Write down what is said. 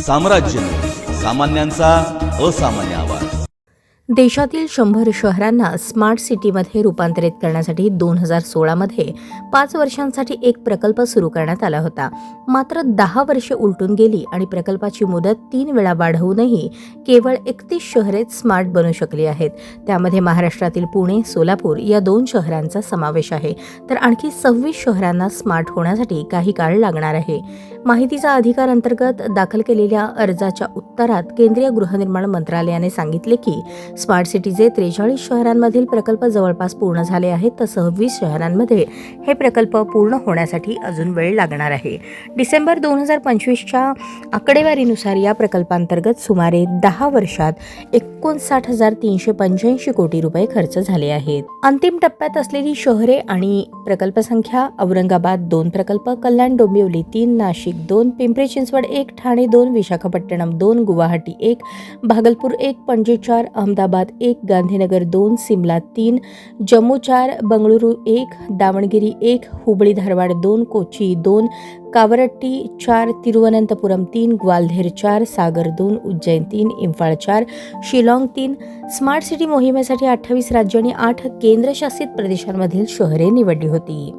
साम्राज्य सामान्यांचा असामान्य आवाज। देशातील 100 शहरांना स्मार्ट सिटीमध्ये रूपांतरित करण्यासाठी 2016 मध्ये 5 वर्षांसाठी एक प्रकल्प सुरू करण्यात आला होता। मात्र 10 वर्षे उलटून गेली आणि प्रकल्पाची मुदत 3 वेळा वाढवूनही केवळ 31 शहरे स्मार्ट बनू शकली आहेत। त्यामध्ये महाराष्ट्रातील पुणे, सोलापूर या 2 शहरांचा समावेश आहे, तर आणखी 26 शहरांना स्मार्ट होण्यासाठी काही काळ लागणार आहे। माहितीचा अधिकार अंतर्गत दाखल केलेल्या अर्जाच्या उत्तरात केंद्रीय गृहनिर्माण मंत्रालयाने सांगितले की स्मार्ट सिटीचे 43 शहरांमधील प्रकल्प जवळपास पूर्ण झाले आहेत, तर 26 शहरांमध्ये हे प्रकल्प पूर्ण होण्यासाठी अजून वेळ लागणार आहे। डिसेंबर 2025च्या आकडेवारीनुसार या प्रकल्पांतर्गत सुमारे 10 वर्षात 59,385 कोटी रुपये खर्च झाले आहेत। अंतिम टप्प्यात असलेली शहरे आणि प्रकल्प संख्या: औरंगाबाद 2 प्रकल्प, कल्याण डोंबिवली 3, नाशिक 2, पिंपरी चिंचवड 1, ठाणे 2, विशाखापट्टणम 2, गुवाहाटी 1, भागलपूर 1, पणजी 4, अहमदाबाद 1, गांधीनगर 2, सिमला 3, जम्मू 4, बंगळुरू 1, दावणगिरी 1, हुबळी धारवाड 2, कोची 2, कावरट्टी 4, तिरुवनंतपुरम 3, ग्वाल्हेर 4, सागर 2, उज्जैन 3, इम्फाळ 4, शिलाँग 3। स्मार्ट सिटी मोहिमेसाठी 28 राज्य आणि 8 केंद्रशासित प्रदेशांमधील शहरे निवडली होती।